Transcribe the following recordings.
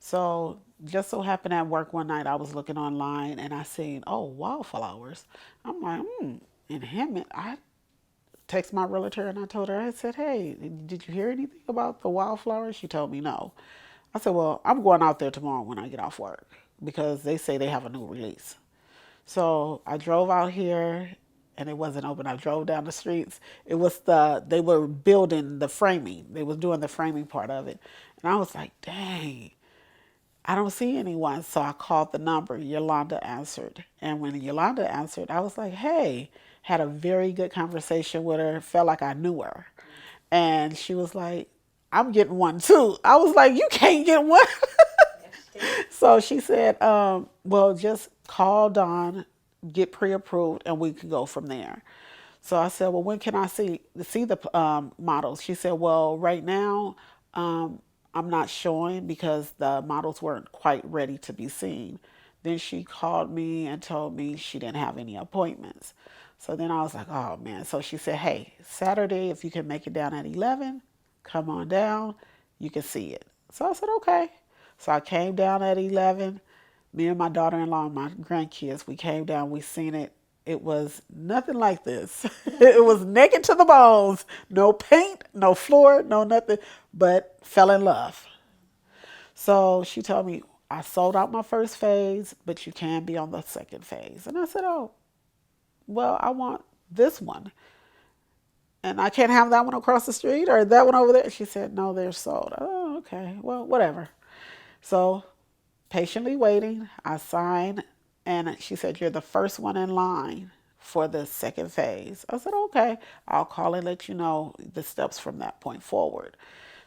So just so happened at work one night, I was looking online and I seen, oh, wildflowers. I'm like, in Hammond. I text my realtor and I told her, I said, hey, did you hear anything about the wildflowers? She told me no. I said, well, I'm going out there tomorrow when I get off work because they say they have a new release. So I drove out here and it wasn't open. I drove down the streets. It was they were building the framing. They was doing the framing part of it. And I was like, dang, I don't see anyone. So I called the number. Yolanda answered. And when Yolanda answered, I was like, hey, had a very good conversation with her. Felt like I knew her. And she was like, I'm getting one too. I was like, you can't get one. So she said, well, just call Dawn, get pre-approved, and we can go from there. So I said, well, when can I see the models? She said, well, right now, I'm not showing because the models weren't quite ready to be seen. Then she called me and told me she didn't have any appointments. So then I was like, oh man. So she said, hey, Saturday, if you can make it down at 11, come on down. You can see it. So I said, okay. So I came down at 11. Me and my daughter-in-law and my grandkids, we came down, we seen it. It was nothing like this. It was naked to the bones. No paint, no floor, no nothing, but fell in love. So she told me, I sold out my first phase, but you can be on the second phase. And I said, oh, well, I want this one. And I can't have that one across the street or that one over there. She said, no, they're sold. Oh, okay. Well, whatever. So patiently waiting, I signed, and she said, you're the first one in line for the second phase. I said, okay, I'll call and let you know the steps from that point forward.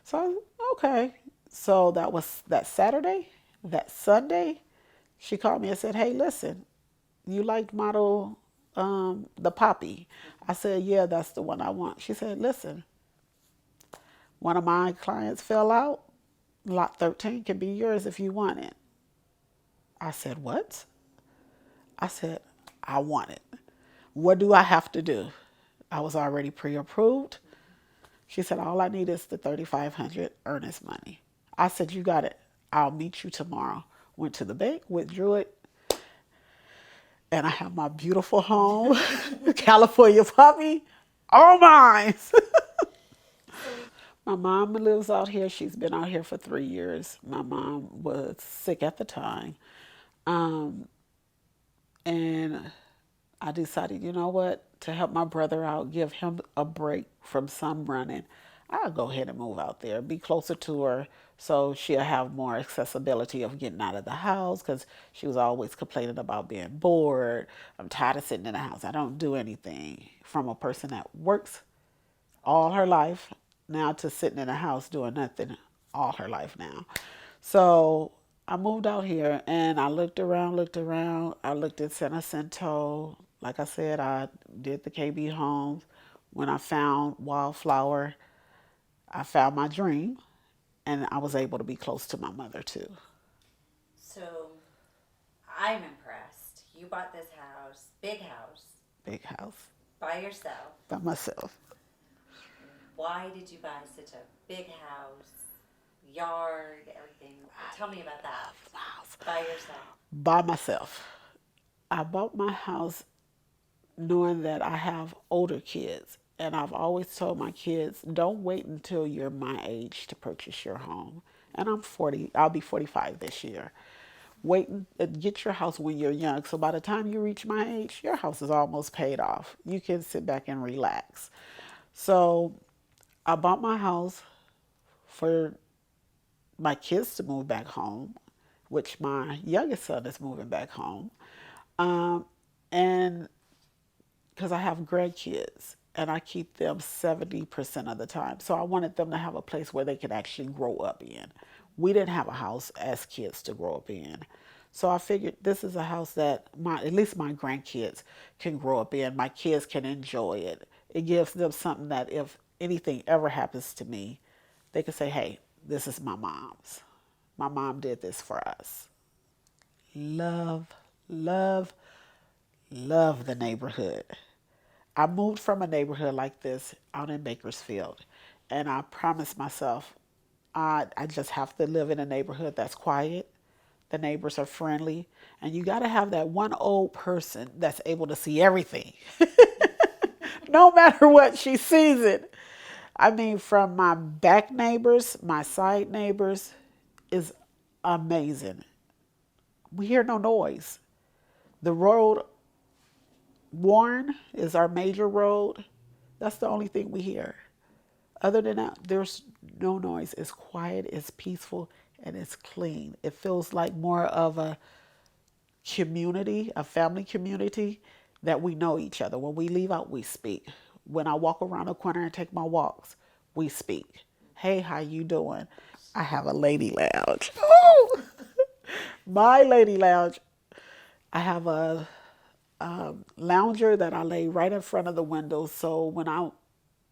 So, okay. So that was that Saturday. That Sunday, she called me and said, hey, listen, you liked model the poppy. I said, yeah, that's the one I want. She said, listen, one of my clients fell out. Lot 13 can be yours if you want it. I said, what? I said, I want it. What do I have to do? I was already pre-approved. She said, all I need is the 3,500 earnest money. I said, you got it. I'll meet you tomorrow. Went to the bank, withdrew it, and I have my beautiful home, California puppy, all mine. My mom lives out here. She's been out here for 3 years. My mom was sick at the time. Um, and I decided, you know what, to help my brother out, give him a break from sun running, I'll go ahead and move out there, be closer to her so she'll have more accessibility of getting out of the house because she was always complaining about being bored. I'm tired of sitting in the house. I don't do anything. From a person that works all her life now to sitting in a house doing nothing all her life now. So I moved out here and I looked around, looked around. I looked at San Jacinto. Like I said, I did the KB homes. When I found Wildflower, I found my dream and I was able to be close to my mother too. So I'm impressed. You bought this house, Big house by yourself. by myself. Why did you buy such a big house, yard, everything? Tell me about that. House By yourself. by myself. I bought my house knowing that I have older kids. And I've always told my kids, don't wait until you're my age to purchase your home. And I'm 40, I'll be 45 this year. Wait and get your house when you're young. So by the time you reach my age, your house is almost paid off. You can sit back and relax. So I bought my house for my kids to move back home, which my youngest son is moving back home. Um, and because I have grandkids and I keep them 70% of the time. So I wanted them to have a place where they could actually grow up in. We didn't have a house as kids to grow up in. So I figured this is a house that at least my grandkids can grow up in. My kids can enjoy it. It gives them something that if anything ever happens to me, they can say, hey, this is my mom's. My mom did this for us. Love, love, love the neighborhood. I moved from a neighborhood like this out in Bakersfield, and I promised myself I just have to live in a neighborhood that's quiet. The neighbors are friendly. And you got to have that one old person that's able to see everything. No matter what, she sees it. I mean, from my back neighbors, my side neighbors is amazing. We hear no noise. The road, Warren, is our major road. That's the only thing we hear. Other than that, there's no noise. It's quiet, it's peaceful, and it's clean. It feels like more of a community, a family community that we know each other. When we leave out, we speak. When I walk around the corner and take my walks, we speak. Hey, how you doing? I have a lady lounge. Oh, my lady lounge. I have a lounger that I lay right in front of the window. So when I'm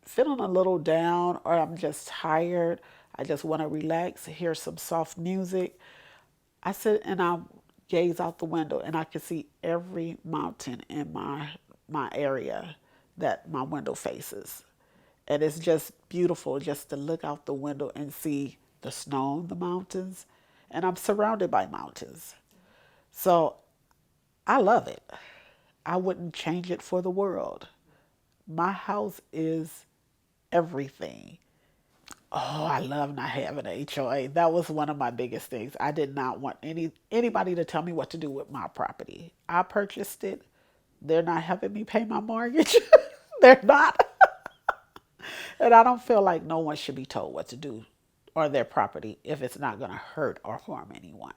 feeling a little down or I'm just tired, I just want to relax, hear some soft music, I sit and I gaze out the window and I can see every mountain in my area that my window faces. And it's just beautiful just to look out the window and see the snow on the mountains. And I'm surrounded by mountains. So I love it. I wouldn't change it for the world. My house is everything. Oh, I love not having an HOA. That was one of my biggest things. I did not want anybody to tell me what to do with my property. I purchased it. They're not helping me pay my mortgage. They're not. And I don't feel like no one should be told what to do or their property if it's not going to hurt or harm anyone.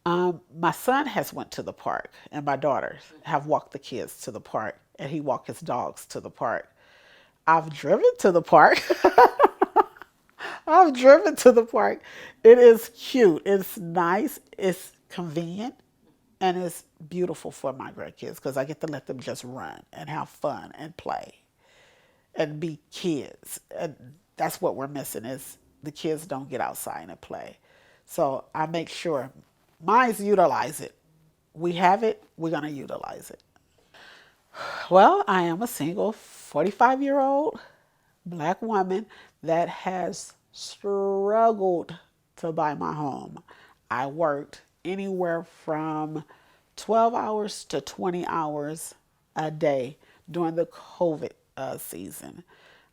My son has went to the park, and my daughters have walked the kids to the park, and he walked his dogs to the park. I've driven to the park. I've driven to the park. It is cute. It's nice. It's convenient. And it's beautiful for my grandkids because I get to let them just run and have fun and play and be kids. And that's what we're missing is the kids don't get outside and play. So I make sure mine's utilize it. We have it, we're going to utilize it. Well, I am a single 45-year-old black woman that has struggled to buy my home. I worked anywhere from 12 hours to 20 hours a day during the COVID season.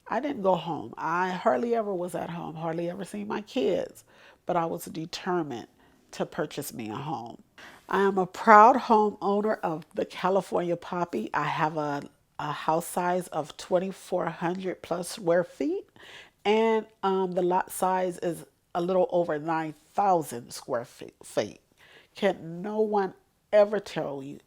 I didn't go home. I hardly ever was at home, hardly ever seen my kids, but I was determined to purchase me a home. I am a proud homeowner of the California Poppy. I have a house size of 2,400 plus square feet, and the lot size is a little over 9,000 square feet. Can no one ever tell you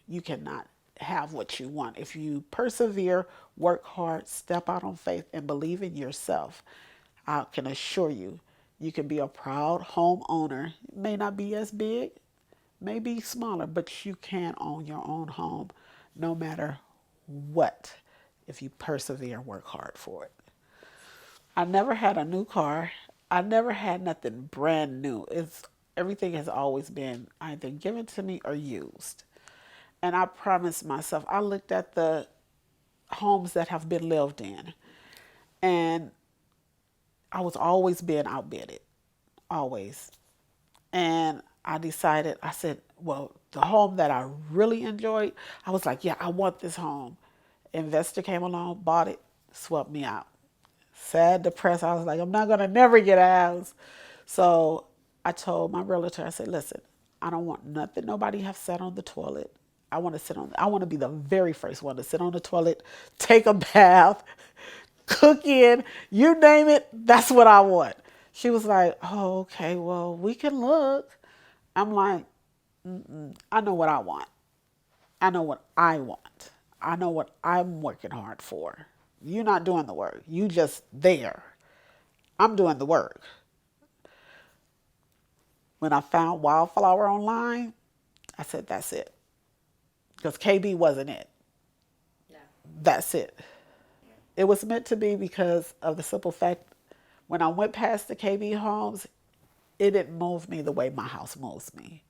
you cannot have what you want if you persevere, work hard, step out on faith, and believe in yourself? I can assure you, you can be a proud homeowner. It may not be as big, may be smaller, but you can own your own home no matter what if you persevere and work hard for it. I never had a new car. I never had nothing brand new. It's everything has always been either given to me or used. And I promised myself, I looked at the homes that have been lived in, and I was always being outbidded, always. And I decided, I said, well, the home that I really enjoyed, I was like, yeah, I want this home. Investor came along, bought it, swept me out. Sad, depressed. I was like, I'm not going to never get a house. So I told my realtor, I said, listen, I don't want nothing nobody have sat on the toilet. I want to be the very first one to sit on the toilet, take a bath, cook in, you name it, that's what I want. She was like, oh, okay, well, we can look. I'm like, I know what I want. I know what I want. I know what I'm working hard for. You're not doing the work. You just there. I'm doing the work. When I found Wildflower online, I said, that's it. Because KB wasn't it. No. That's it. It was meant to be because of the simple fact when I went past the KB homes, it didn't move me the way my house moves me.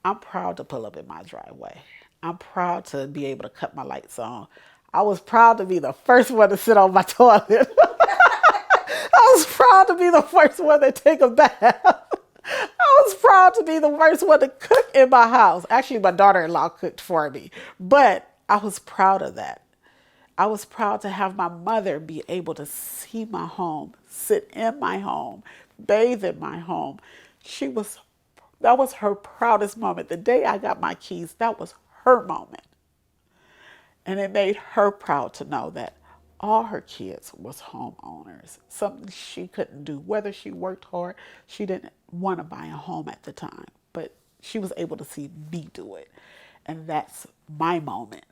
I'm proud to pull up in my driveway. I'm proud to be able to cut my lights on. I was proud to be the first one to sit on my toilet. I was proud to be the first one to take a bath. I was proud to be the first one to cook in my house. Actually, my daughter-in-law cooked for me, but I was proud of that. I was proud to have my mother be able to see my home, sit in my home, bathe in my home. She was, that was her proudest moment. The day I got my keys, that was her moment. And it made her proud to know that all her kids was homeowners, something she couldn't do. Whether she worked hard, she didn't want to buy a home at the time, but she was able to see me do it. And that's my moment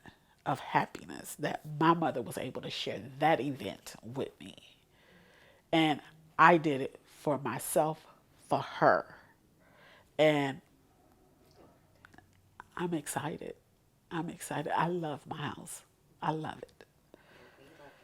of happiness, that my mother was able to share that event with me. And I did it for myself, for her. And I'm excited. I'm excited. I love my house. I love it.